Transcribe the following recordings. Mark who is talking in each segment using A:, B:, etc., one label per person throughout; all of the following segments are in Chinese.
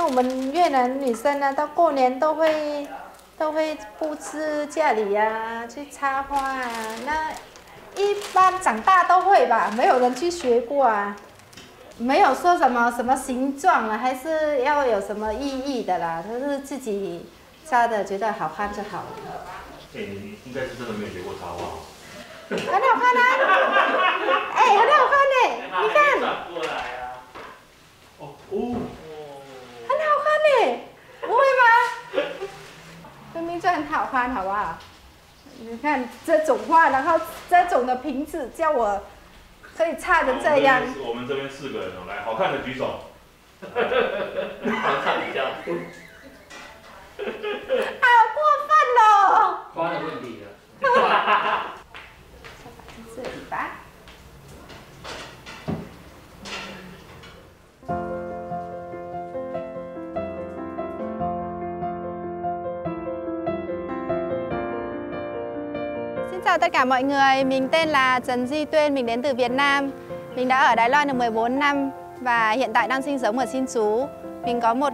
A: 我们越南女生呢，到过年都会布置家里呀、去插花啊。那一般长大都会吧，没有人去学过啊。没有说什么形状啊，还是要有什么意义的啦，都是自己插的，觉得好看就好了。
B: 你应该是真的没有学过插花。
A: 很好看啊！很好看呢，你看。
B: 转过来啊！
A: 很好看呢，不会吗？明明就很好看，好不好？你看这种花，然后这种的瓶子，叫我可以插成这样。
B: 我们这边4个人哦，来，好看的举手。
C: 好看比较。
A: 好过分哦！
C: 花的问题了。
A: 这里吧。Xin chào tất cả mọi người, mình tên là Trần Duy Tuyên, mình đến từ Việt Nam. Mình đã ở Đài Loan được 14 năm và hiện tại đang sinh sống ở Xin Chú. Mình có một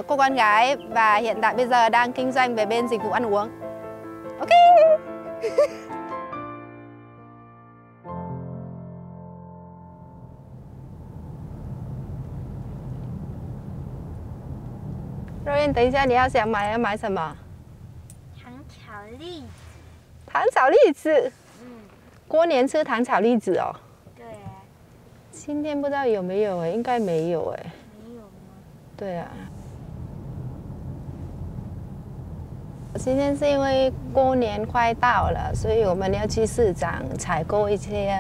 A: cô con gái và hiện tại bây giờ đang kinh doanh về bên dịch vụ ăn uống. Ok! Rồi, 等一下你要想买要买什么？
D: 糖炒栗子。
A: 糖炒栗子。过年吃糖炒栗子哦。
D: 对啊。
A: 今天不知道有没有应该没有
D: 没有吗？
A: 对啊。今天是因为过年快到了，所以我们要去市场采购一些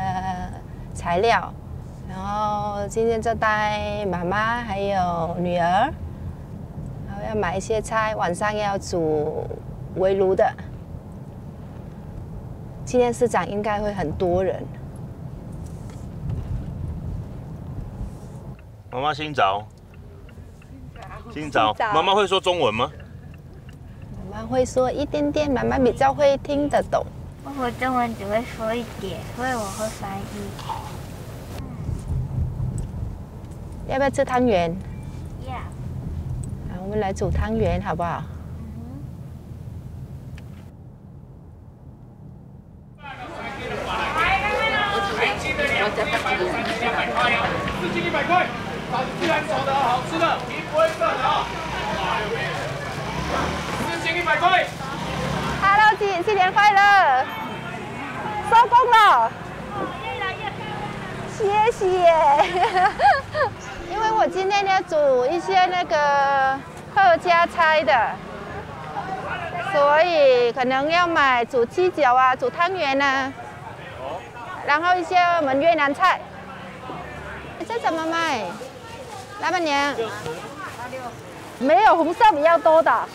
A: 材料，然后今天就带妈妈还有女儿。要买一些菜，晚上要煮围炉的。今天市场应该会很多人。
B: 妈妈新早。新早。妈妈会说中文吗？
A: 妈妈会说一点点，妈妈比较会听得懂。
D: 我中文只会说一点，所以我会翻译。
A: 要不要吃汤圆？
D: 要。
A: 我们来煮汤圆好不好？4
C: 斤100块，自然熟的好吃的，皮不会涩的啊。4斤100块。
A: Hello chị, 新年快乐！收工了。谢谢。因为我今天要煮一些那个客家菜的，所以可能要买煮鸡脚啊、煮汤圆啊，然后一些我们越南菜。这怎么卖？老板娘，没有红色比较多的。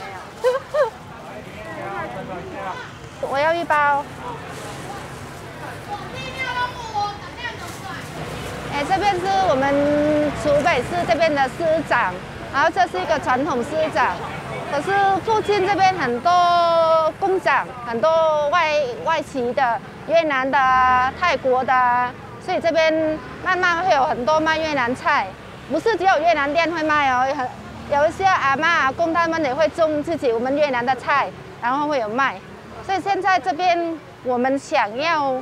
A: 我要1包。这边是我们竹北市这边的市长，然后这是一个传统市长。可是附近这边很多工厂，很多外籍的、越南的、泰国的，所以这边慢慢会有很多卖越南菜。不是只有越南店会卖哦，有一些阿嬷阿公他们也会种自己我们越南的菜，然后会有卖。所以现在这边我们想要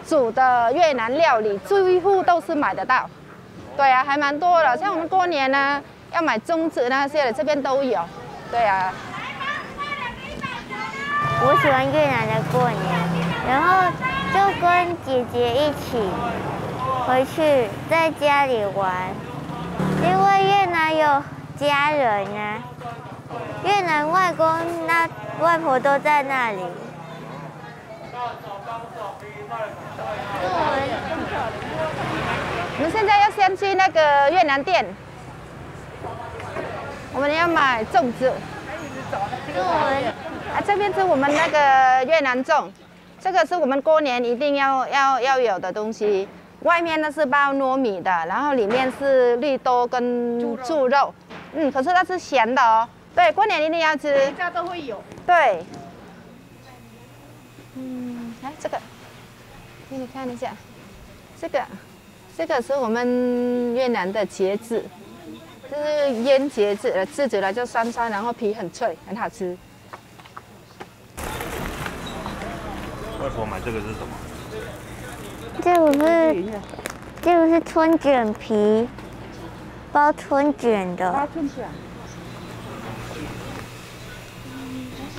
A: 煮的越南料理，几乎都是买得到。对啊，还蛮多的。像我们过年呢，要买粽子那些的，这边都有。对啊。
D: 我喜欢越南的过年，然后就跟姐姐一起回去在家里玩，因为越南有家人啊，越南外公外婆都在那里。
A: 我们现在要先去那个越南店，我们要买粽子。这边是我们那个越南粽，这个是我们过年一定要有的东西。外面呢是包糯米的，然后里面是绿豆跟猪肉。可是它是咸的哦。对，过年一定要吃。每家都会有。对。来这个，给你看一下，这个是我们越南的茄子，是腌茄子，自己的就酸酸，然后皮很脆，很好吃。
B: 外婆买这个是什么？
D: 这个是春卷皮，包春卷的。
A: 包春卷。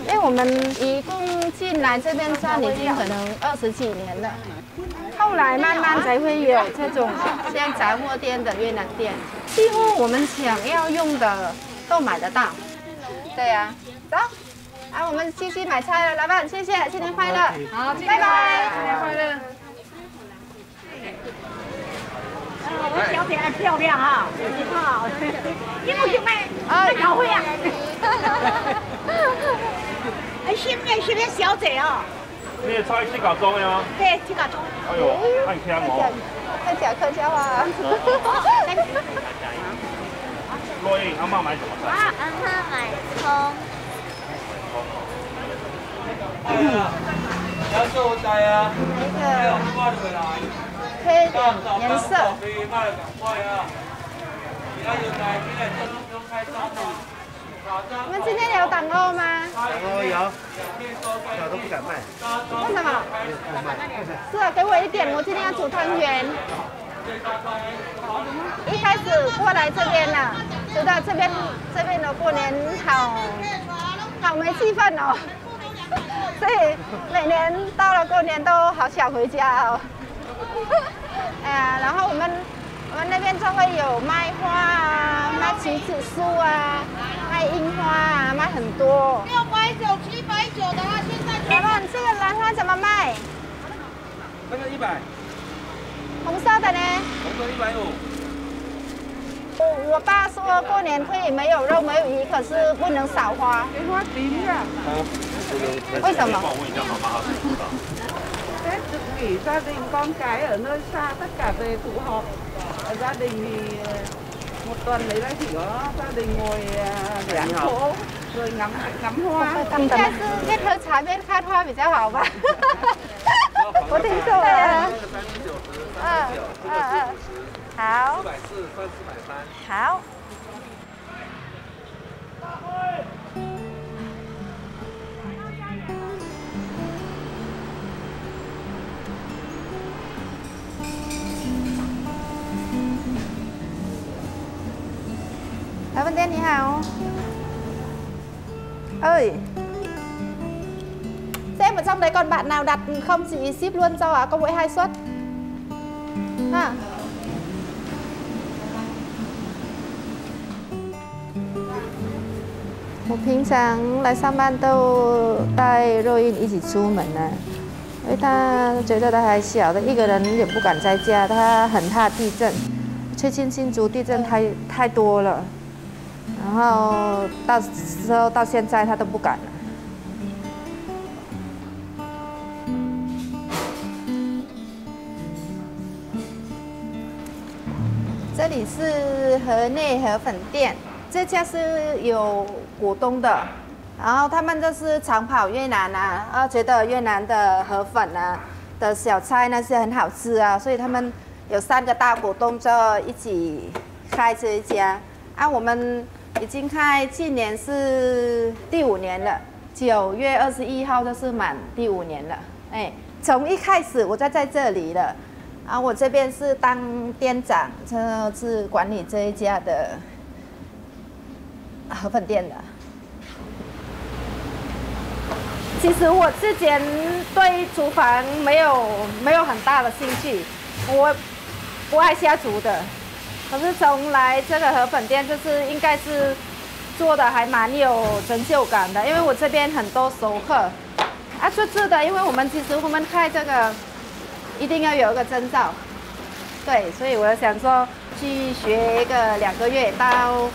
A: 因为我们一共进来这边算已经可能20几年了，后来慢慢才会有这种像杂货店的越南店，几乎我们想要用的都买得到。对呀、走，我们继续买菜了，老板，谢谢，新年快乐，好，拜拜，新年快乐。
E: 我小姐很漂亮哈，好，你不去买，搞会啊？新年小姐哦。
B: 你的菜去搞中的吗？
E: 对，去搞中。
B: 哎呦，太香哦！
A: 在讲客家话。
B: 洛英，阿妈买什么菜？
D: 阿妈买葱。
C: 要做菜啊！
A: 黑颜色。你们今天有党购吗？
F: 有，我都不敢卖。
A: 为什么？是啊，给我一点，我今天要煮汤圆。一开始过来这边了，觉得这边的过年好没气氛哦，所以每年到了过年都好想回家哦。哎呀，然后我们那边就会有卖花啊，卖橘子树啊，卖樱花啊，卖很多。690、790的话，现在。老板，这个兰花怎么卖？
C: 那个100。
A: 红色的呢？
C: 红色150。
A: 我爸说过年可以没有肉没有鱼，可是不能少花。给花点啊！为什么？
B: 帮我问一下妈妈，她知道。
G: Tết được nghỉ gia đình con cái ở nơi xa tất cả về tụ họp. Gia đình thì một tuần đấy là chỉ có gia đình ngồi giảng chỗ rồi ngắm hoa.
A: 应该是边喝茶边看花比较好吧？我听说了。好。好。老板店你好，ơi xem ở trong đấy còn bạn nào đặt không chị ship luôn cho có mỗi 2 suất ha.我平常来上班都带若英一起出门呢，因为他觉得他还小，他一个人也不敢在家，他很怕地震。最近新竹地震太多了。然后到现在他都不敢了。这里是河内河粉店，这家是有股东的，然后他们就是常跑越南啊，觉得越南的河粉啊的小菜那些很好吃啊，所以他们有3个大股东就一起开这一家啊，我们。已经开，今年是第5年了，9月21号就是满第5年了。哎，从一开始我就在这里了，然后我这边是当店长，就是管理这一家的河粉店的。其实我之前对厨房没有很大的兴趣，我不爱下厨的。可是从来这个河粉店就是应该是做的还蛮有成就感的，因为我这边很多熟客啊，是的，因为我们开这个一定要有一个证照，对，所以我想说去学一个2个月到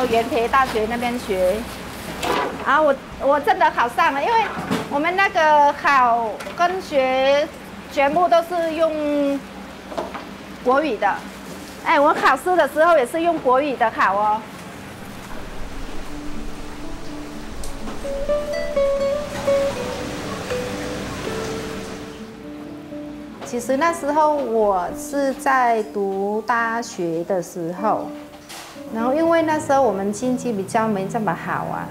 A: 元培大学那边学，然后我真的考上了，因为我们那个考跟学全部都是用国语的。哎，我考试的时候也是用国语的考哦。其实那时候我是在读大学的时候，然后因为那时候我们经济比较没这么好啊，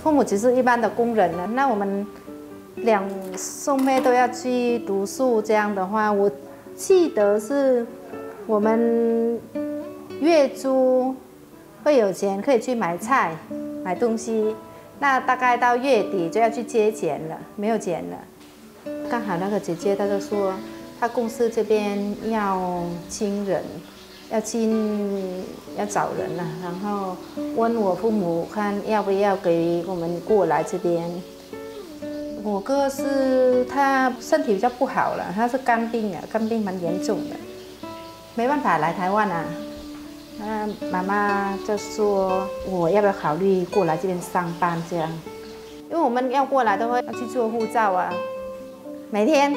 A: 父母只是一般的工人了，那我们2兄妹都要去读书，这样的话，我记得是我们月租会有钱可以去买菜、买东西，那大概到月底就要去借钱了，没有钱了。刚好那个姐姐她就说，她公司这边要请人。要找人了，然后问我父母看要不要给我们过来这边。我哥是他身体比较不好了，他是肝病啊，肝病蛮严重的，没办法来台湾啊。那妈妈就说我要不要考虑过来这边上班这样，因为我们要过来都会要去做护照啊，每天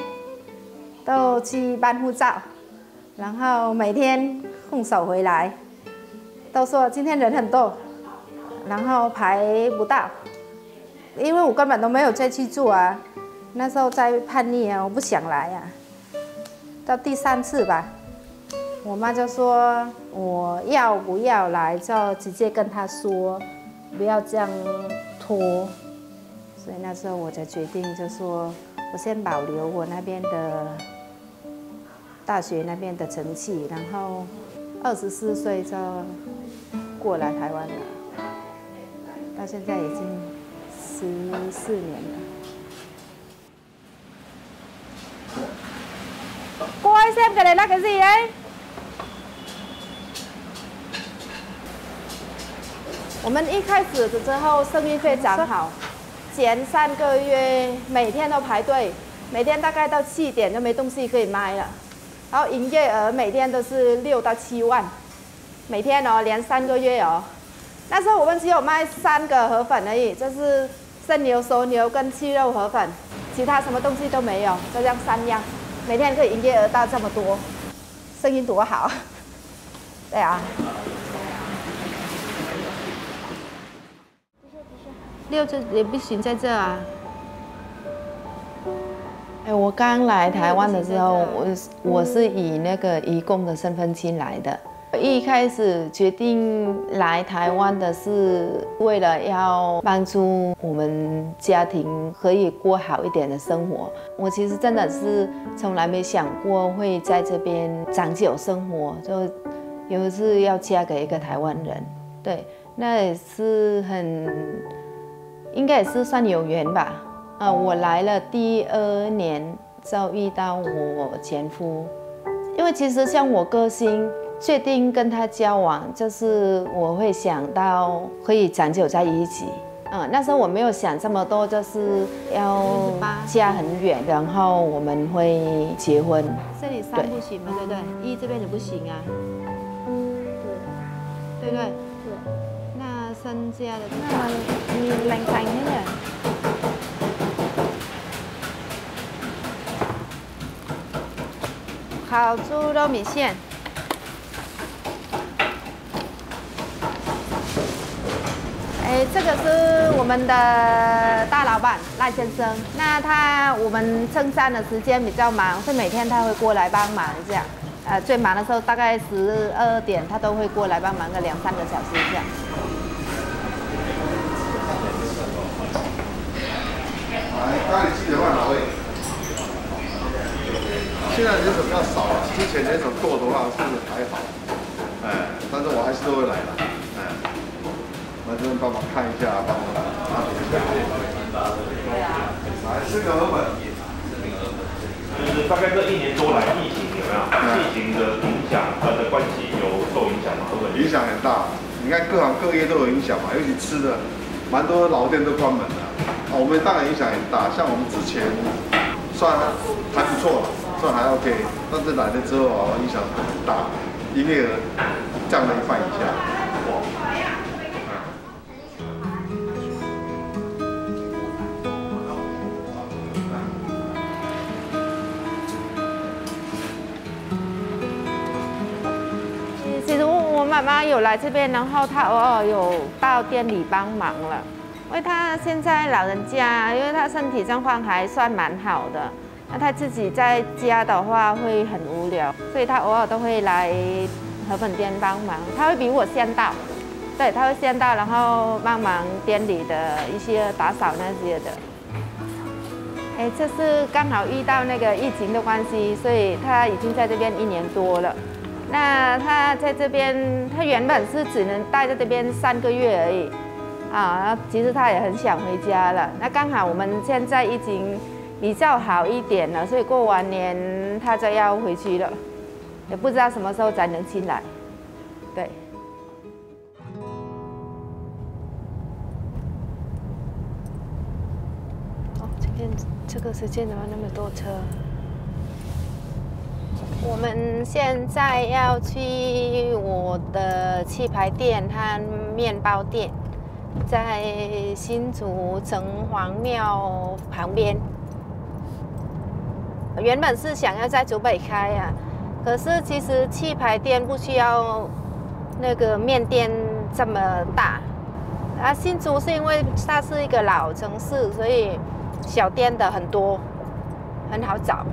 A: 都去办护照，然后每天空手回来，都说今天人很多，然后排不到，因为我根本都没有再去做啊。那时候在叛逆啊，我不想来啊。到第3次吧，我妈就说我要不要来，就直接跟她说，不要这样拖。所以那时候我才决定，就说我先保留我那边的大学那边的成绩，然后24岁就过来台湾了，到现在已经14年了。cô ơi xem cái đấy là cái gì đấy？ 我们一开始之后生意非常好，前3个月每天都排队，每天大概到7点就没东西可以卖了。然后营业额每天都是6到7万，每天哦，连3个月哦。那时候我们只有卖3个河粉而已，就是生牛、熟牛跟鸡肉河粉，其他什么东西都没有，就这样3样，每天可以营业额到这么多，生意多好。对啊。6这也不行，在这啊。我刚来台湾的时候，我是以那个移工的身份进来的。一开始决定来台湾的是为了要帮助我们家庭可以过好一点的生活。我其实真的是从来没想过会在这边长久生活，就有一次要嫁给一个台湾人，对，那也是应该也是算有缘吧。我来了第2年就遇到我前夫，因为其实像我个性，决定跟他交往，就是我会想到可以长久在一起。那时候我没有想这么多，就是要嫁很远，然后我们会结婚。这里3不行嘛，对不对？1这边也不行啊，对不对？对。那3家的，那你lành thành thế nhỉ？烤猪肉米线。这个是我们的大老板赖先生。那我们撑伞的时间比较忙，所以每天他会过来帮忙这样。最忙的时候大概12点，他都会过来帮忙个2、3个小时这样。
F: 咖喱鸡的话哪位？现在人手比较少了，之前人手多的话是还好，但是我还是都会来的，那就帮忙看一下，帮忙拿点下。来4个河粉，
B: 就是大概这1年多来疫情有没有？疫情的影响的关系有受影响吗？
F: 影响很大，你看各行各业都有影响嘛，尤其吃的，蛮多老店都关门了。我们当然影响很大，像我们之前算还不错了。算还 OK， 但是来了之后啊，影响很大，营业额降了1半以下。
A: 其实我妈妈有来这边，然后她偶尔有到店里帮忙了，因为她现在老人家，因为她身体状况还算蛮好的。那他自己在家的话会很无聊，所以他偶尔都会来河粉店帮忙。他会比我先到，对，他会先到，然后帮忙店里的一些打扫那些的。哎，这是刚好遇到那个疫情的关系，所以他已经在这边1年多了。那他在这边，他原本是只能待在这边3个月而已，啊，其实他也很想回家了。那刚好我们现在疫情比较好一点了，所以过完年他就要回去了，也不知道什么时候才能进来。对。哦，这个时间怎么那么多车？我们现在要去我的气牌店和面包店，在新竹城隍庙旁边。原本是想要在竹北开啊，可是其实气牌店不需要那个面店这么大。啊，新竹是因为它是一个老城市，所以小店的很多，很好找。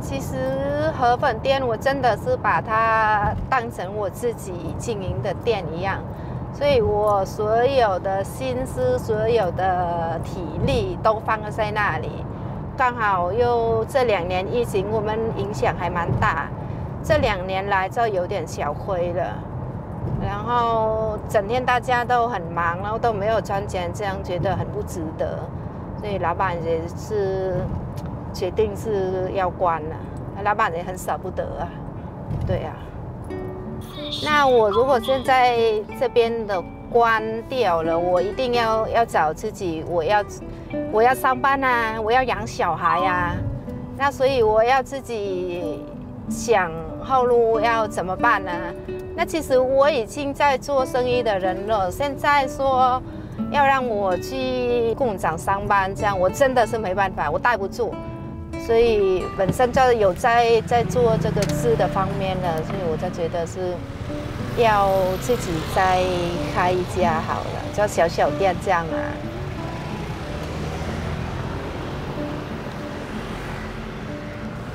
A: 其实河粉店我真的是把它当成我自己经营的店一样，所以我所有的心思、所有的体力都放在那里。刚好又这2年疫情，我们影响还蛮大，这2年来就有点小亏了。然后整天大家都很忙，然后都没有赚钱，这样觉得很不值得，所以老板也是决定是要关了，老板也很舍不得啊，对啊。那我如果现在这边的关掉了，我一定要找自己，我要上班啊，我要养小孩啊，那所以我要自己想后路要怎么办呢？那其实我已经在做生意的人了，现在说要让我去工厂上班，这样我真的是没办法，我待不住。所以本身就有在做这个吃的方面了，所以我就觉得是要自己再开一家好了，就小店这样啊。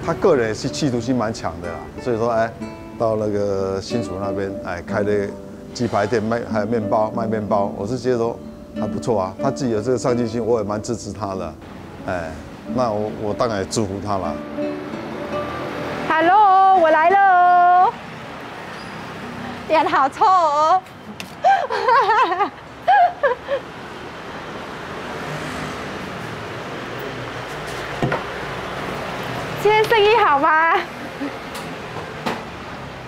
F: 他个人也是企图心蛮强的啦，所以说哎，到那个新竹那边哎开了鸡排店还有卖面包，我是觉得说还不错啊。他自己有这个上进心，我也蛮支持他的，哎。那我当然也祝福他了。
A: Hello， 我来了哦，脸好臭哦。今天生意好吗？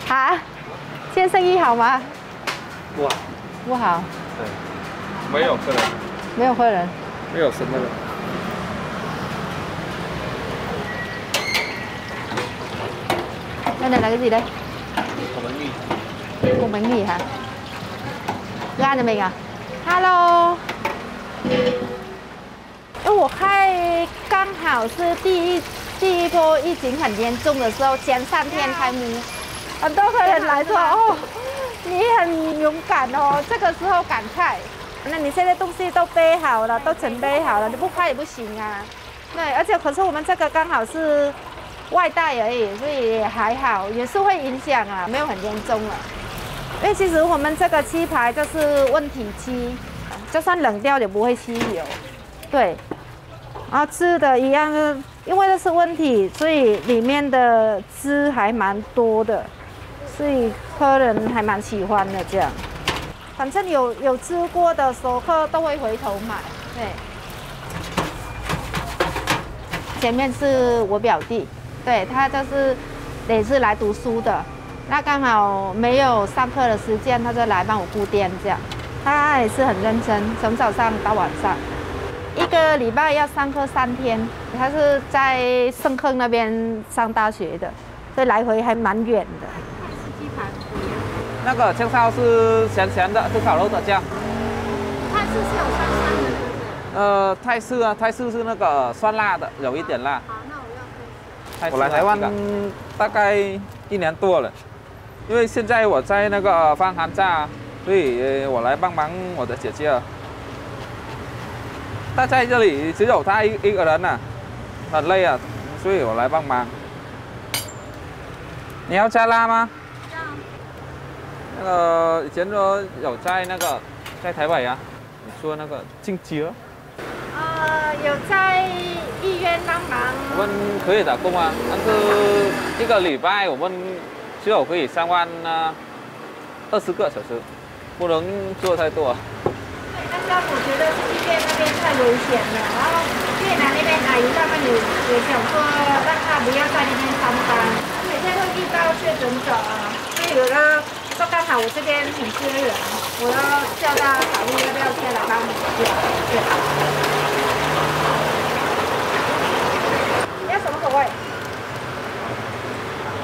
A: 啊？今天生意好吗？
H: 不好。
A: 不好。
H: 对，没有客人。
A: 没有客人。
H: 没有生的人。
A: Cái này là cái gì đây?
H: Củ bánh mì.
A: Củ bánh mì hả? Ga nhà mình à? Hello. 因为我开刚好是第一波疫情很严重的时候，前3天开幕，很多客人来说哦，你很勇敢哦，这个时候赶快。那你现在东西都备好了，都准备好了，你不开也不行啊。对，而且可是我们这个刚好是外带而已，所以也还好，也是会影响啊，没有很严重了。因为其实我们这个鸡排就是问体期，就算冷掉也不会吸油。对，然后吃的一样，因为这是问体，所以里面的汁还蛮多的，所以客人还蛮喜欢的这样。反正有吃过的熟客都会回头买。对，前面是我表弟。对，他就是也是来读书的，那刚好没有上课的时间，他就来帮我顾店这样。他也是很认真，从早上到晚上，1个礼拜要上课3天。他是在盛坑那边上大学的，所以来回还蛮远的。
E: 鸡排
H: 那个青烧是咸咸的，是烤肉的酱。
E: 泰式是有酸酸的，是不是？
H: 泰式啊，泰式是那个酸辣的，有一点辣。
E: 好，那我要
H: 我来台湾大概1年多了，因为现在我在那个放寒假，所以我来帮忙我的姐姐。她在这里只有她一个人啊，很累啊，所以我来帮忙。你要加辣吗？那个以前说有在那个在台北啊，你说那个晋级了。
A: 有在医院帮忙。
H: 我们可以打工啊，但是一个礼拜我们只有可以上班20个小时，不能做太多。
A: 但是我觉得医院那边太危险了，然后越南那边阿姨他们也想说让他不要在那边上班，每天会遇到确诊者啊，所以有的就刚好我这边很缺人，我要叫他考虑要不要先来帮我对。要什么口味？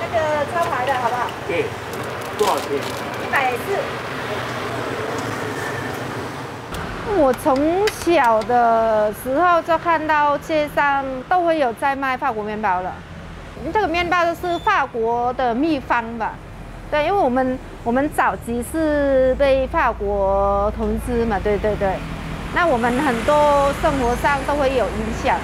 A: 那个招牌的好不好？
C: 对，多少钱
A: 140。我从小的时候就看到街上都会有在卖法国面包了。这个面包就是法国的秘方吧？对，因为我们早期是被法国统治嘛，对对对。那我们很多生活上都会有影响。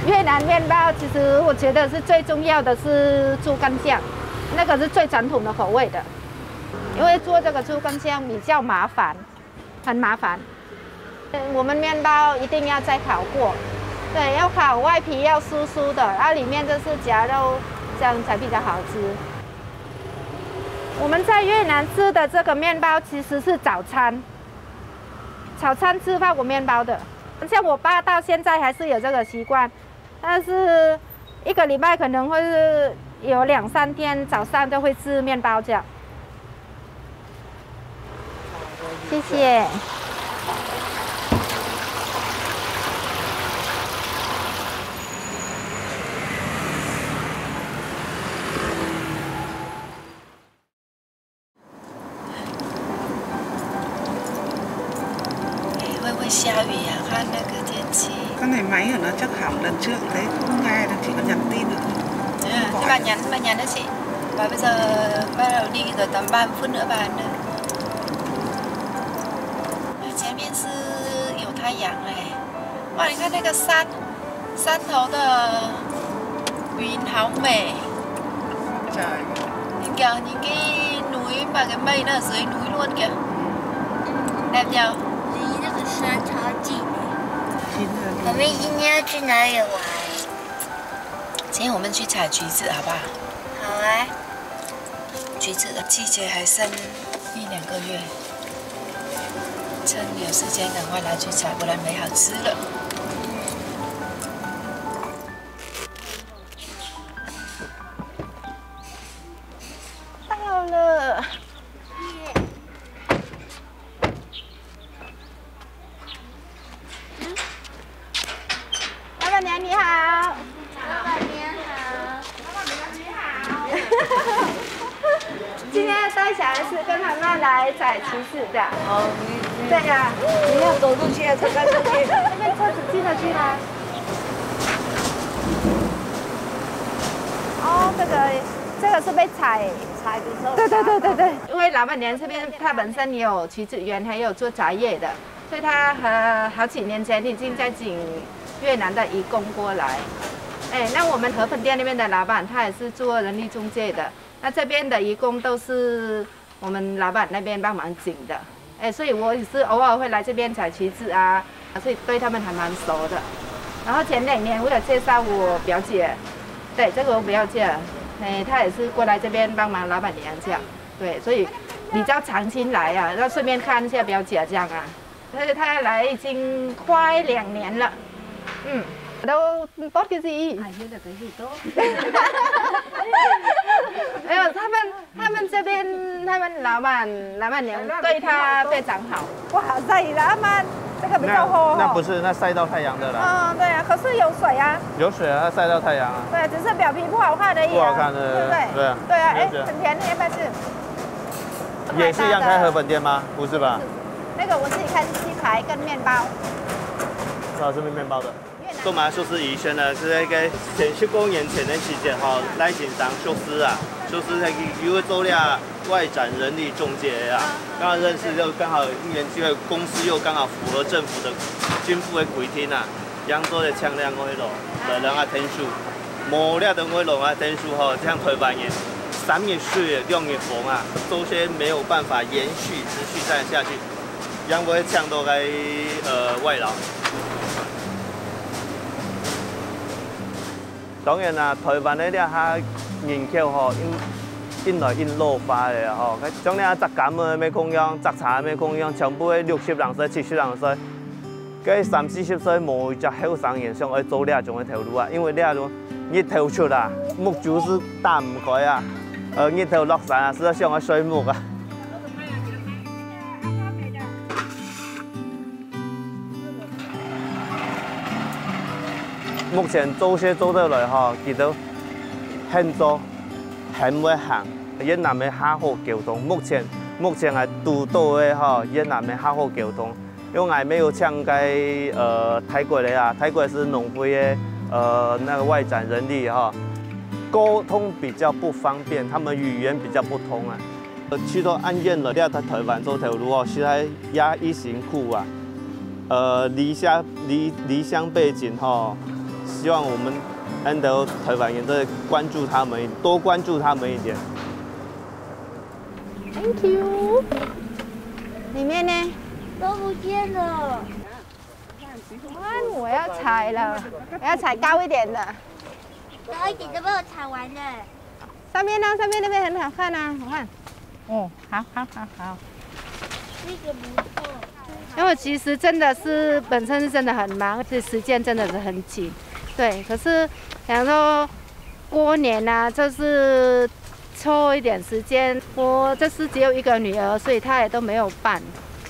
A: 越南面包其实我觉得是最重要的是猪肝酱，那个是最传统的口味的。因为做这个猪肝酱比较麻烦，很麻烦。我们面包一定要再烤过，对，要烤外皮要酥酥的，然后里面就是夹肉，这样才比较好吃。我们在越南吃的这个面包其实是早餐吃法国面包的。像我爸到现在还是有这个习惯，但是一个礼拜可能会是有2、3天早上就会吃面包这样。谢谢。
I: 会不会下雨呀？看那个天气。
G: Cái này máy của nó chắc hỏng lần trước đấy, không nghe được, chỉ có nhắn tin được thôi.
I: Bà nhắn đó chị. Và bây giờ bắt đầu đi rồi tầm 30 phút nữa bà ăn nữa. 前面是有太阳哎，哇！你看那个山头的云好美。
G: Trời.
I: Nhìn kìa, nhìn cái núi và cái mây nó ở dưới núi luôn kìa. Đẹp nhờ?
D: 离那个山超近。我们今天要去哪里玩？
I: 今天我们去采橘子好不好？
D: 好啊。
I: 橘子的季节还剩1、2个月。趁有时间赶快来去采，不然没好吃了。
A: 到了。老板娘你好。
D: 老板娘好。
A: 老板娘你好。今天要带小孩子跟他们来采橘子的。
G: 哦，
A: 对呀，
G: 你要走路去还是走路去？
A: 那边车子进得去吗？哦，这个是被采的时候。对，因为老板娘这边她本身也有橘子园，还有做茶叶的，所以她好几年前已经在请越南的移工过来。哎，那我们河粉店那边的老板他也是做人力中介的，那这边的移工都是我们老板那边帮忙请的。哎，所以我也是偶尔会来这边采橘子啊，所以对他们还蛮熟的。然后前2年我有介绍我表姐，对，这个我表姐，哎，她也是过来这边帮忙老板娘这样，对，所以比较常青来啊，然后顺便看一下表姐这样啊。所以她来已经快2年了，都tốt cái gì？
G: 现在可以多。
A: 没有，他们这边他们老板娘对他非常好。哇，晒了嘛，这个比较厚。
H: 那不是，那晒到太阳的啦。
A: 对啊，可是有水啊。
H: 有水啊，它晒到太阳啊。
A: 对，只是表皮不好看而已。
H: 不好看的，
A: 对不对？
H: 对啊。
A: 对啊，哎，很便宜，要不要吃？
H: 也是一样开河粉店吗？不是吧？
A: 那个我自己开鸡排跟面包。
H: 是面包的。
J: 东马寿司以前呢是那个前10公元前的时间哈，来景当寿司啊，寿司那个因为做了外展人力中介啊，刚好认识就刚好因缘机会，公司又刚好符合政府的军部的规定啊，扬州的枪量嗰度，就两个天数，无了等会弄啊，等数吼，这样台湾人3月、4月、2月份啊，周些没有办法延续、持续再下去，让我抢到该外劳。当然啦，台湾的了哈人口吼，因来因老化的吼，种了杂感的要供养，杂茶要供养，全部的60人岁、70人岁。 嗰30、40歲冇一隻後生人想去做呢種嘅條路啊，因為呢種日頭出啊，木就是打唔開啊，日頭落山啊，是想去水木啊。目前做些做得來吼，其實很做，很會行，越南嘅下好交通，目前係拄到嘅吼，越南嘅下好交通。 因为还没有像泰国的啊，泰国是农会的那个外展人力哈，沟通比较不方便，他们语言比较不通啊。去到安院了，在台湾做条路哦，现在也疫情苦啊，离乡背景哈，希望我们安德台湾人再关注他们，多关注他们一点。
A: Thank you。里面呢？
D: 都不见了。
A: 我要踩了，我要踩高一点的。
D: 高一点都被我踩完了。
A: 上面呢？上面那边很好看啊，我看。哦，好。
D: 这个不错。
A: 因为其实真的是本身真的很忙，这时间真的是很紧。对，可是想说过年啊，就是抽一点时间。我就是只有一个女儿，所以她也都没有办。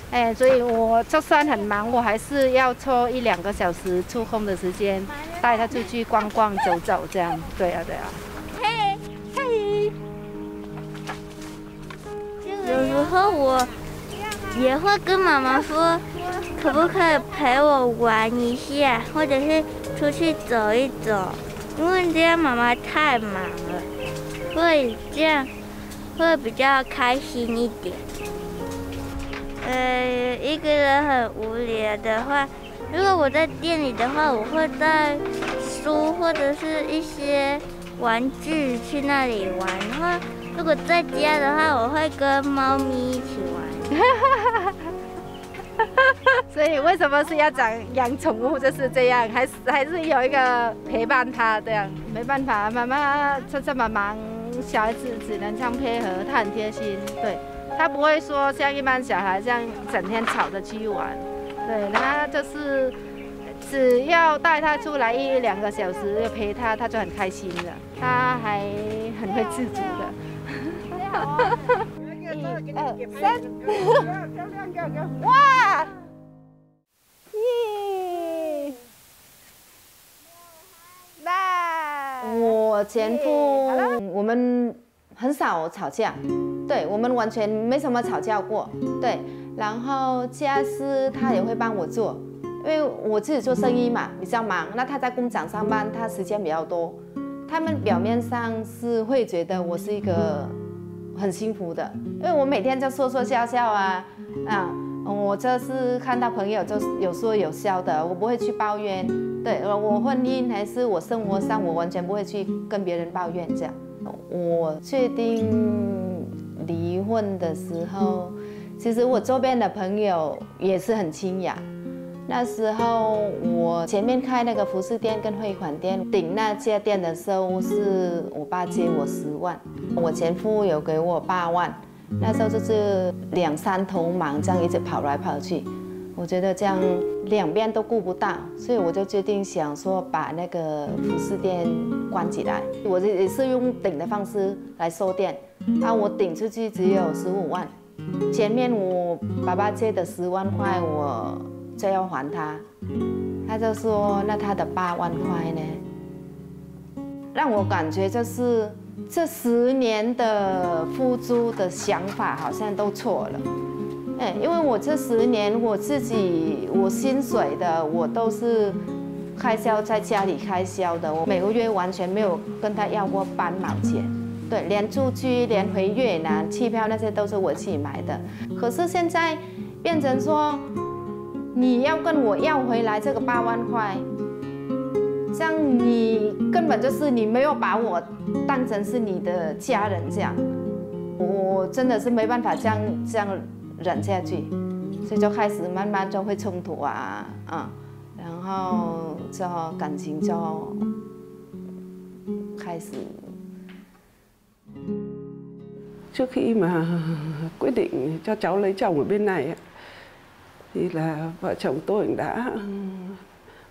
A: 哎，所以我就算很忙，我还是要抽1、2个小时抽空的时间，带他出去逛逛、走走，这样。对啊。嘿。
D: 有时候我也会跟妈妈说，可不可以陪我玩一下，或者是出去走一走，因为这样妈妈太忙了，所以这样会比较开心一点。 一个人很无聊的话，如果我在店里的话，我会带书或者是一些玩具去那里玩。然后如果在家的话，我会跟猫咪一起玩。
A: 所以为什么是要养宠物就是这样，还是有一个陪伴他这样。没办法，妈妈这么忙，小孩子只能这样配合，他很贴心，对。 他不会说像一般小孩这样整天吵着去玩，对，他就是只要带他出来1、2个小时陪他，他就很开心了。他还很会自主的。1、2、3，哇！咦！我前夫，我们很少吵架。 对我们完全没什么吵架过，对，然后家事他也会帮我做，因为我自己做生意嘛，比较忙。那他在工厂上班，他时间比较多。他们表面上是会觉得我是一个很幸福的，因为我每天就说说笑笑啊，我就是看到朋友就有说有笑的，我不会去抱怨。对，我婚姻还是我生活上，我完全不会去跟别人抱怨这样。我确定。 离婚的时候，其实我周边的朋友也是很惊讶。那时候我前面开那个服饰店跟汇款店，顶那家店的时候是我爸借我10万，我前夫有给我8万。那时候就是2、3头忙，这样一直跑来跑去，我觉得这样2边都顾不到，所以我就决定想说把那个服饰店关起来。我也是用顶的方式来收店。 我顶出去只有15万，前面我爸爸借的10万块我就要还他，他就说那他的8万块呢，让我感觉就是这10年的付出的想法好像都错了，因为我这10年我自己我薪水的我都是开销在家里开销的，我每个月完全没有跟他要过半毛钱。 对，连住居、连回越南机票那些都是我自己买的。可是现在变成说，你要跟我要回来这个8万块，像你根本就是你没有把我当成是你的家人这样，我真的是没办法这样忍下去，所以就开始慢慢就会冲突啊，然後就感情就開始。
K: Trước khi mà quyết định cho cháu lấy chồng ở bên này thì là vợ chồng tôi đã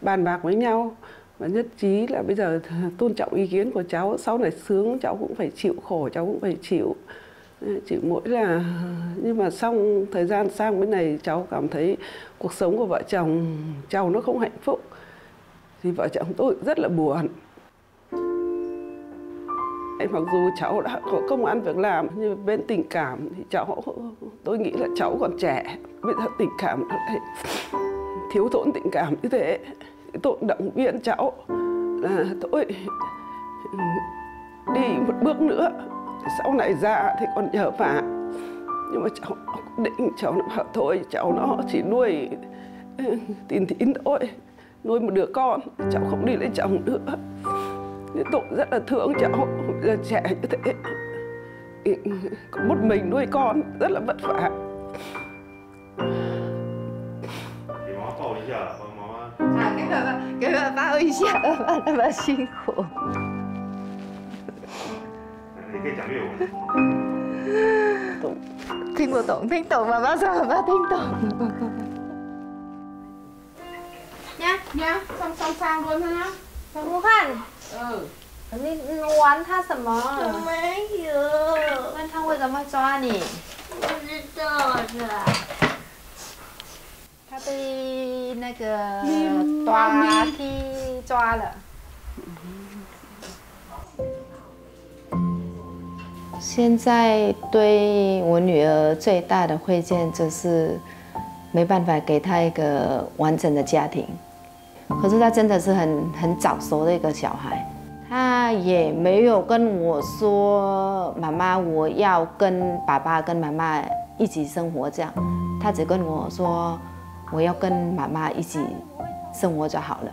K: bàn bạc với nhau và nhất trí là bây giờ tôn trọng ý kiến của cháu, sau này sướng cháu cũng phải chịu khổ, cháu cũng phải chịu. Chỉ mỗi là nhưng mà xong thời gian sang bên này cháu cảm thấy cuộc sống của vợ chồng cháu nó không hạnh phúc thì vợ chồng tôi rất là buồn. Mặc dù cháu đã có công ăn việc làm nhưng bên tình cảm thì tôi nghĩ là cháu còn trẻ, bây giờ tình cảm nó lại thiếu thốn tình cảm như thế. Tôi động viên cháu là tôi đi một bước nữa, sau này ra thì còn nhờ vả. Nhưng mà cháu định cháu nó bảo thôi, cháu nó chỉ nuôi tín thôi, nuôi một đứa con, cháu không đi lấy chồng nữa. Tôi rất là thương cháu, giờ trẻ như thế, có một mình nuôi con rất là vất vả.
A: 给我抱一下，爸那么辛苦。
B: 你可以讲粤文。
A: 懂，听不懂，听懂，妈妈说妈妈听懂。
E: Nha, nha, song sang luôn thôi nhá. Không khăn. Ừ.
A: 你玩他什么？
D: 我没有。
A: 那他为什么抓你？
D: 不知道的。
A: 他被那个抓去抓了。现在对我女儿最大的会见就是没办法给她一个完整的家庭。可是她真的是很早熟的一个小孩。 他也没有跟我说妈妈，我要跟爸爸跟妈妈一起生活这样，他只跟我说我要跟妈妈一起生活就好了。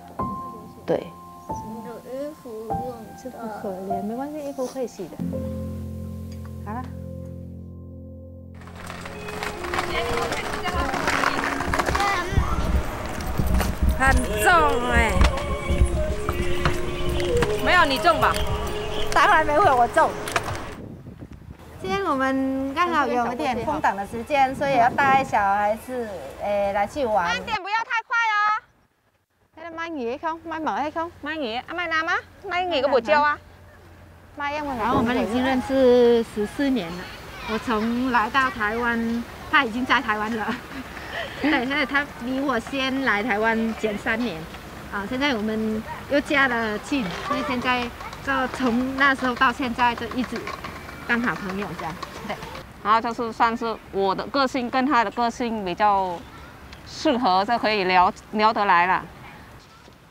A: 对。
D: 你的衣服用
A: 这不可怜，没关系，衣服可以洗的。好了。
E: 很重哎。 没有你重吧？
A: 当然没有我重。今天我们刚好有一点空档的时间，所以要带小孩子来去玩。
E: 慢点，不要太快哦。
A: Thế là Mai nghỉ hay không? Mai mở hay không?
E: Mai nghỉ, Mai làm á? Mai nghỉ có buổi chiều à?
A: Mai em然后我们已经认识14年了。我从来到台湾，他已经在台湾了。对，现在他比我先来台湾前3年。 啊，现在我们又加了亲，所以现在就从那时候到现在就一直当好朋友这样。对，
E: 然后就是算是我的个性跟他的个性比较适合，就可以聊得来了。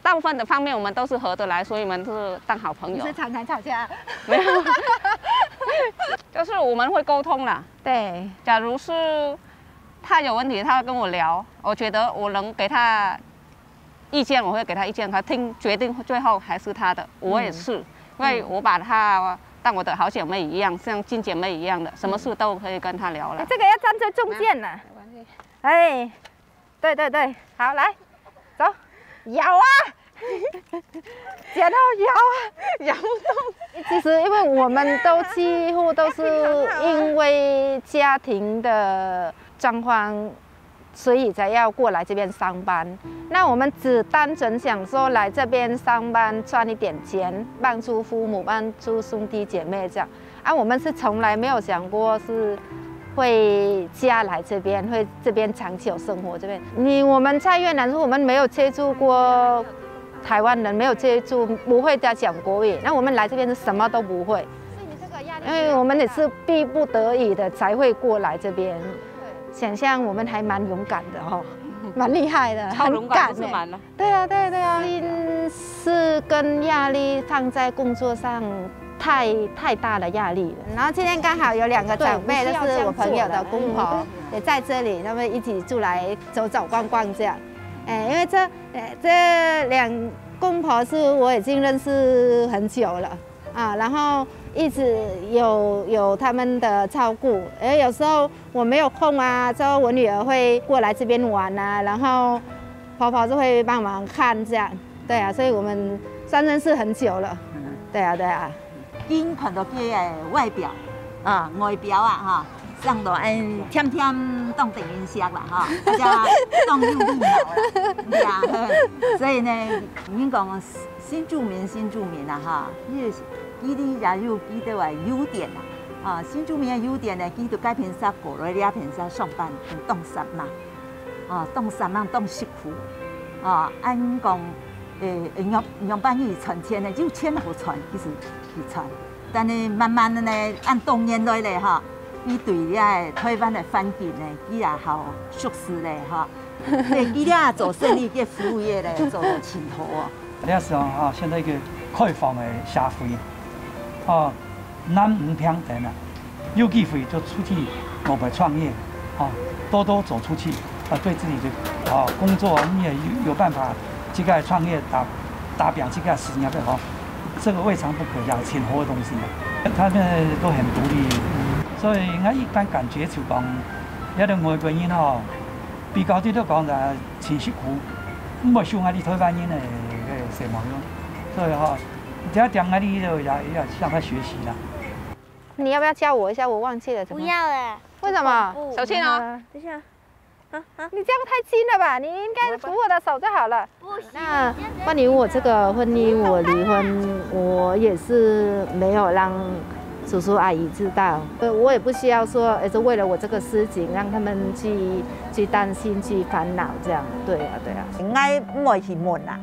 E: 大部分的方面我们都是合得来，所以我们是当好朋友。
A: 是常常吵架？
E: 没有，就是我们会沟通啦。
A: 对，
E: 假如是他有问题，他会跟我聊，我觉得我能给他。 意见我会给他意见，他决定最后还是他的。我也是，因为我把他当我的好姐妹一样，像亲姐妹一样的，什么事都可以跟他聊了。
A: 这个要站在中间呢。没关系。哎，对对对，好来，走，摇啊，剪刀摇啊，摇不动。其实因为我们都几乎都是因为家庭的状况。 所以才要过来这边上班。那我们只单纯想说来这边上班赚一点钱，帮助父母、帮助兄弟姐妹这样。啊，我们是从来没有想过是会嫁来这边，会这边长久生活这边。我们在越南，我们没有接触过台湾人，没有接触，不会在讲国语。那我们来这边是什么都不会，因为我们也是逼不得已的才会过来这边。 想象我们还蛮勇敢的哦，蛮厉害的，很敢的。对啊，对对啊，心思跟压力放在工作上太大的压力了。然后今天刚好有2个长辈，都是我朋友的公婆，也在这里，他们一起出来走走逛逛这样。因为这公婆是我已经认识很久了啊，然后一直有他们的照顾，有时候我没有空啊，之后我女儿会过来这边玩啊，然后婆婆就会帮忙看这样，对啊，所以我们算认识很久了，对啊对啊。
L: 因看到佢嘅外表啊，外表啊哈，上到添当电音色啦哈，或者当幼幼苗啦，对啊，所以呢，你讲新住民啊哈，佢哋也有幾多嘅優點啦，啊，新住民嘅優點呢，佢就改平時過來呢平時上班當三嘛，啊，當三嘛當食苦，啊，按講用班語存錢呢，就錢好存，其實佢存，但係慢慢的呢，按多年來咧哈，佢對呢台灣嘅環境呢，佢也好熟悉咧哈，佢咧做生意嘅服務業咧做得前途啊。
M: 那時候啊，現在一個開放嘅社會，哦，咱唔平等啊，有機會就出去我們創業，啊，多走出去，啊，對自己的啊工作你也有辦法，這個創業打表這個事業的哈，這個未嘗不可呀，前途的東西啊，他們都很獨立，所以我一般感覺就講，有啲外國人吼，比較啲都講就前辛苦，唔係像我哋台灣人嘅什麼樣，所以哈。这点啊，你就要向他学习了。
A: 你要不要教我一下？我忘记了。
D: 不要了。
A: 为什么？
E: 手牵哦。
D: 等一下。
A: 你这样太轻了吧？你应该扶我的手就好了。不行。那关于我这个婚姻，我离婚，我也是没有让叔叔阿姨知道。我也不需要说，是为了我这个事情让他们去担心、去烦恼这样。对啊，对啊。
L: 我唔会去问啦。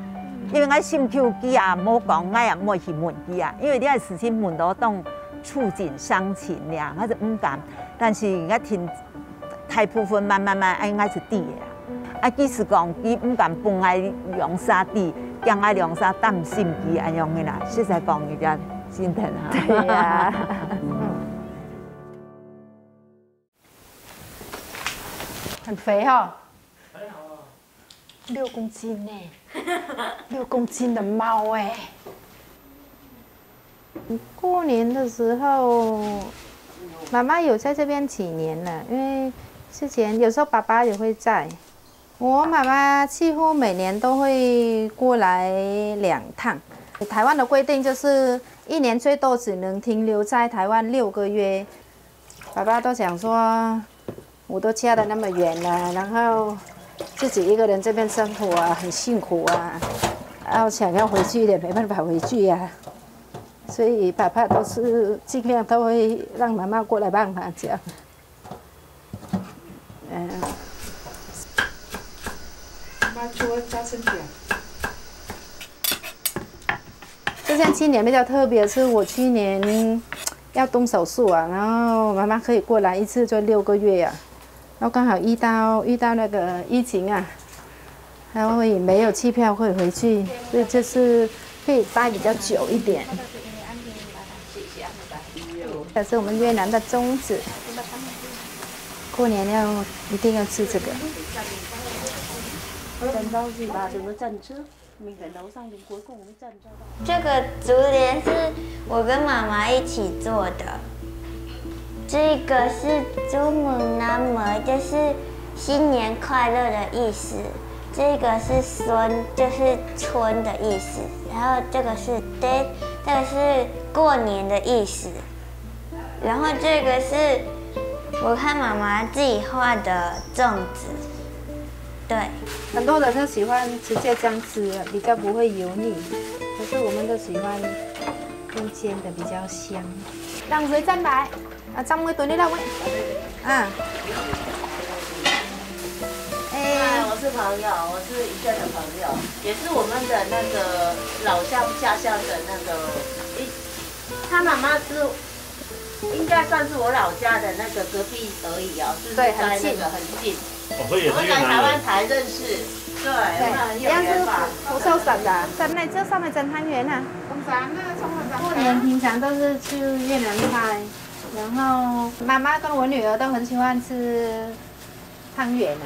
L: 因為我心口機啊，冇講，我也唔會去問佢啊。因為你係事情問到當觸景傷情呀，我就唔敢。但是我聽大部分慢，我是對嘅啦。啊，即使講佢唔敢幫我兩沙對，將我兩沙擔心佢安樣嘅啦。實在講，而家心疼啊。
A: 對呀。很肥哈。6公斤呢，6公斤的猫哎！过年的时候，妈妈有在这边几年了，因为之前有时候爸爸也会在。我妈妈几乎每年都会过来2趟。台湾的规定就是1年最多只能停留在台湾6个月。爸爸都想说，我都嫁得那么远了，然后。自己一个人这边生活啊，很辛苦啊，然后想要回去也没办法回去呀，所以爸爸都是尽量都会让妈妈过来帮忙这样。
K: 妈做加身体。
A: 就像今年比较特别，是我去年要动手术啊，然后妈妈可以过来一次就6个月啊。然后刚好遇到那个疫情啊，然后也没有机票会回去，所以就是可以待比较久一点。这是我们越南的粽子，过年一定要吃这个。
D: 这个竹帘是我跟妈妈一起做的。这个是祖母南么，就是新年快乐的意思。这个是孙，就是春的意思。然后这个是day，这个是过年的意思。然后这个是我看妈妈自己画的粽子。对，
A: 很多人都喜欢直接这样吃，比较不会油腻。可是我们都喜欢用煎的，比较香。让谁站来？trong cái túi ni lông ấy啊。
N: 我是朋友，我是一个的朋友，也是我们的那个老乡家乡的那个，他妈妈是应该算是我老家的那个隔壁而已哦，就是在那个很近。
B: 所以也是越南人。
N: 我们在台湾才认识，对，
A: 一样是福寿省的，省内这上面整汤圆啊。过年平常都是去越南拍。然后妈妈跟我女儿都很喜欢吃汤圆啊，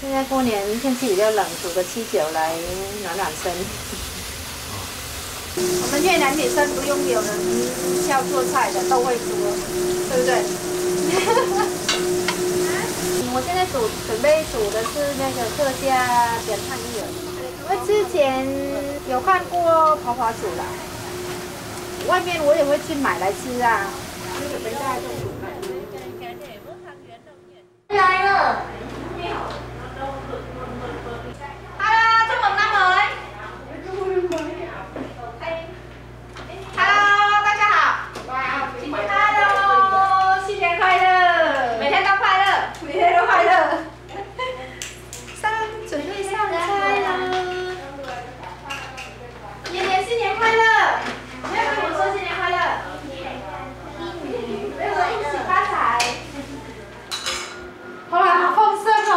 A: 现在过年天气比较冷，煮个鸡酒来暖暖身。我们越南女生不用有人教做菜的，都会做，对不对？我现在准备煮的是那个客家扁汤鱼。我之前有看过婆婆煮的，外面我也会去买来吃啊。
N: 来了。Hello， chúc mừng năm mới. Hello， 大家好。Hello， 新年快乐，每天都快乐，每天都快乐。准备上菜了。年年新年快乐，你要跟我说新年快乐。给我一起发财。哇，好丰盛哦！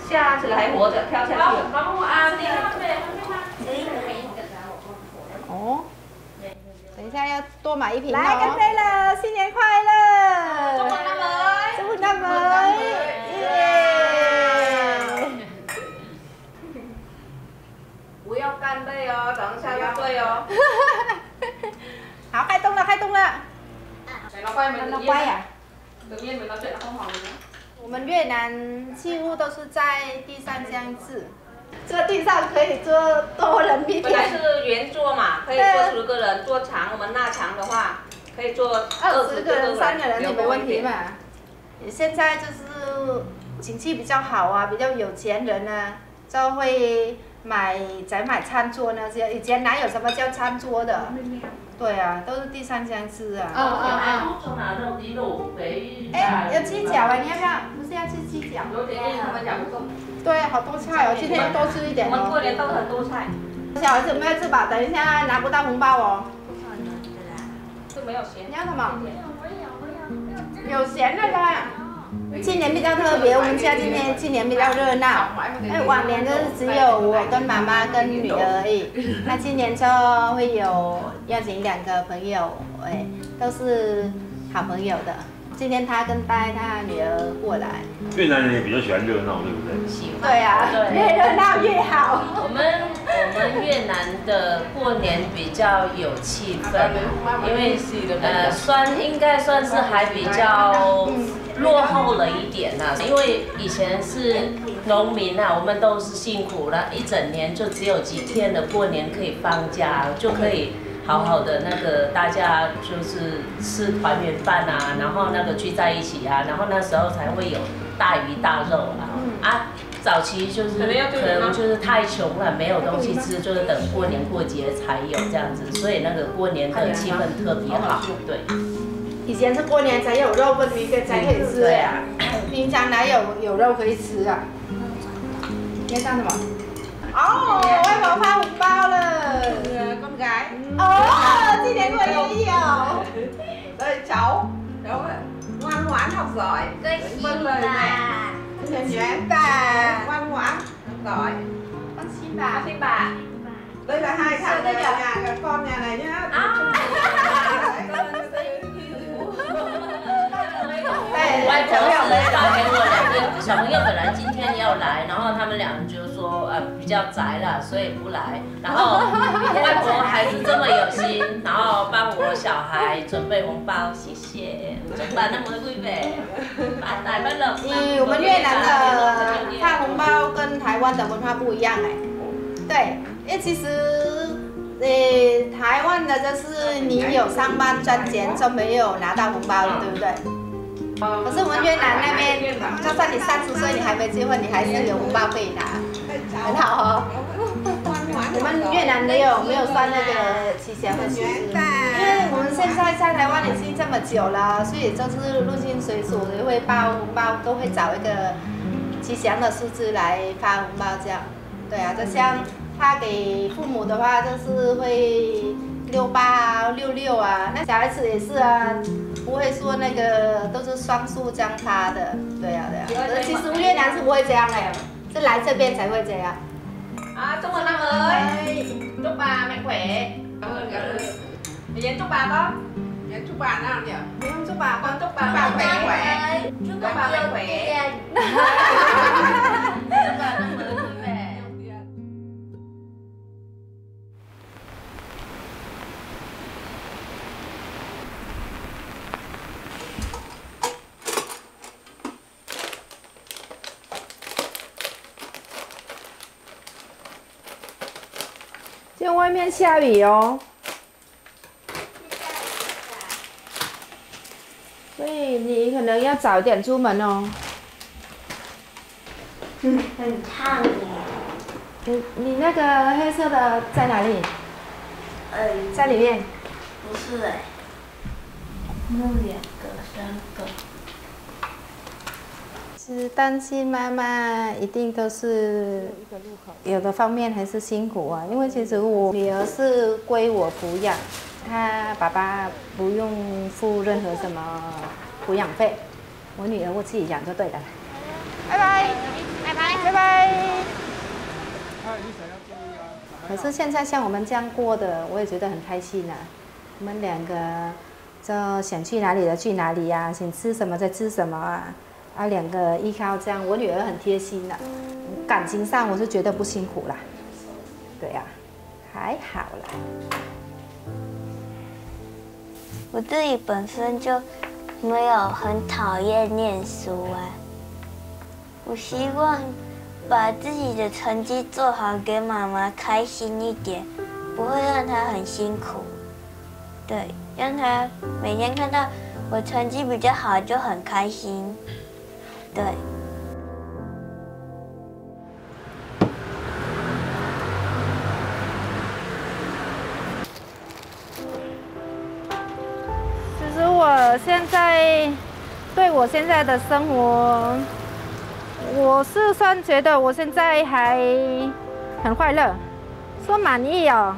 E: 下次还活着跳下去了。
A: 哦，等一下要多买一瓶哦。来，干杯了，新年快乐！
N: 祝福大门，
A: 祝福大门，耶！
E: 不要干杯哦，等一下要醉哦。
A: 好，开动了，开动了。
E: nó quay mình
A: nó quay à?
E: Tự nhiên mình nói chuyện nó không hỏng nữa.
A: 我们越南几乎都是在地上这样制，这地上可以坐多人一
E: 本来
A: 点。
E: 是圆桌嘛，可以坐10个人，坐长我们那长的话可以坐
A: 20个人、3个人也没问题嘛。现在就是经济比较好啊，比较有钱人呢，就会买餐桌那些。以前哪有什么叫餐桌的？对啊，都是地上这样吃啊。哎，有鸡脚啊，你要不要？不是要吃鸡脚？对，好多菜哦，今天要多吃一点哦。
E: 我们过年都很多菜。
A: 小孩子没有吃饱，等一下拿不到红包哦。
E: 是没有咸。
A: 你要什么？有咸的啦。今年比较特别，我们家今年比较热闹。往年就是只有我跟妈妈跟女儿而已，那今年就会有邀请2个朋友，都是好朋友的。今天他带他女儿过来。
B: 越南人也比较喜欢热闹，对不对？
N: 喜欢。
A: 对啊，越热闹越好。
N: 我们越南的过年比较有气氛，因为应该算是还比较落后了一点呐，因为以前是农民啊，我们都是辛苦了，一整年就只有几天的过年可以放假，就可以好好的那个大家就是吃团圆饭啊，然后那个聚在一起啊，然后那时候才会有大鱼大肉啊。早期就是可能就是太穷了，没有东西吃，就是等过年过节才有这样子，所以那个过年的气氛特别好，对。
A: 以前是过年才有肉跟鱼才可以吃呀，平常哪有肉可以吃啊？你要唱什么？哦，外婆发红包了。con gái。哦，今年过年也有。
G: Đây cháu ngoan ngoãn học giỏi. Vâng lời mẹ. Nhuền nhuyễn bà. Ngoan ngoãn học giỏi.
A: Con xin bà. Con xin bà.
G: Đây là 2 thằng ở nhà con nhà này nhá.
N: 外婆是打给我2个小朋友，本来今天要来，然后他们2人就说比较宅了，所以不来。然后外婆还是这么有心，然后帮我小孩准备红包，谢谢，祝爸那么vui vẻ，发财快乐。
A: 我们越南的发红包跟台湾的文化不一样对，因为其实台湾的就是你有上班赚钱就没有拿到红包了，对不对？可是我们越南那边，就算你30岁你还没结婚，你还是有红包可以拿，很好哦。我们越南没有算那个吉祥的数字，因为我们现在在台湾已经这么久了，所以就是入境随俗也会包红包，都会找一个吉祥的数字来发红包这样。对啊，就像发给父母的话，就是会68啊、66啊，那小孩子也是啊。不会说那个都是双数这样发的，对啊。可是其实越南是不會這樣是來這邊才會這樣。
E: Chúc mừng năm mới, chúc bà mạnh khỏe. Thì chúc bà có
G: chúc bà nào nhỉ?
A: Chúc bà, con
G: chúc bà khỏe khỏe.
N: Chúc bà mạnh khỏe. Chúc bà năm mới vui vẻ.
A: 今天外面下雨哦，所以你可能要早点出门哦。
D: 很烫耶。
A: 你那个黑色的在哪里？在里面。
N: 不是哎，那2个、3个。
A: 是担心妈妈一定都是有的方面还是辛苦啊，因为其实我女儿是归我抚养，她爸爸不用付任何什么抚养费，我女儿我自己养就对了。拜拜，拜拜，拜拜。可是现在像我们这样过的，我也觉得很开心啊。我们2个就想去哪里的去哪里呀，想吃什么再吃什么啊。2个依靠这样，我女儿很贴心啦，感情上我是觉得不辛苦啦。对呀，还好啦。
D: 我自己本身就没有很讨厌念书啊，我希望把自己的成绩做好，给妈妈开心一点，不会让她很辛苦。对，让她每天看到我成绩比较好就很开心。对。
A: 其实我现在对我现在的生活，我是算觉得我现在还很快乐。说满意哦，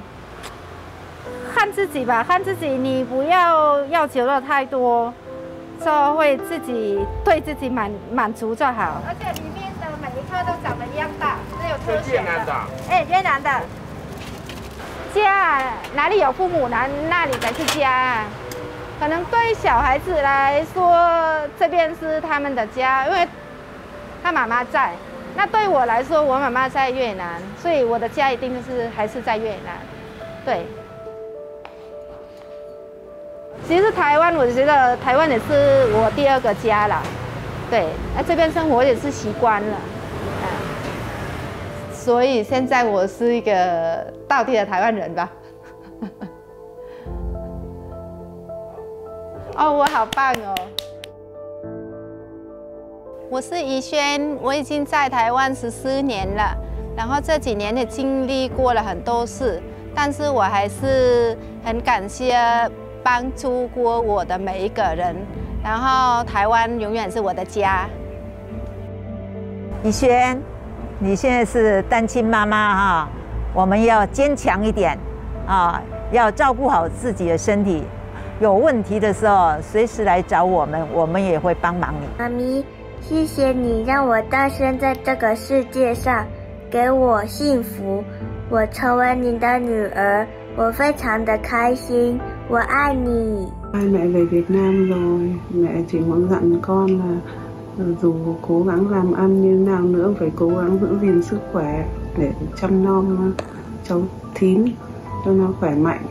A: 看自己吧，看自己，你不要要求的太多。就会自己对自己满足就好。而且里面的每一颗都长得一样大，只有特选的。越南的。哎，越南的。家哪里有父母，那里才是家。可能对小孩子来说，这边是他们的家，因为他妈妈在。那对我来说，我妈妈在越南，所以我的家一定还是在越南。对。其实台湾，我觉得台湾也是我第2个家啦。对，这边生活也是习惯了，所以现在我是一个道地的台湾人吧。哦，我好棒哦！我是怡萱，我已经在台湾14年了，然后这几年也经历过了很多事，但是我还是很感谢帮助过我的每一个人，然后台湾永远是我的家。
L: 怡萱，你现在是单亲妈妈哈，我们要坚强一点啊，要照顾好自己的身体，有问题的时候随时来找我们，我们也会帮忙你。
D: 妈咪，谢谢你让我诞生在这个世界上，给我幸福，我成为你的女儿，我非常的开心。我爱你。
K: Mẹ về Việt Nam rồi, mẹ chỉ muốn dặn con là dù cố gắng làm ăn như nào nữa phải cố gắng giữ gìn sức khỏe để chăm nom cháu Thím cho nó khỏe mạnh.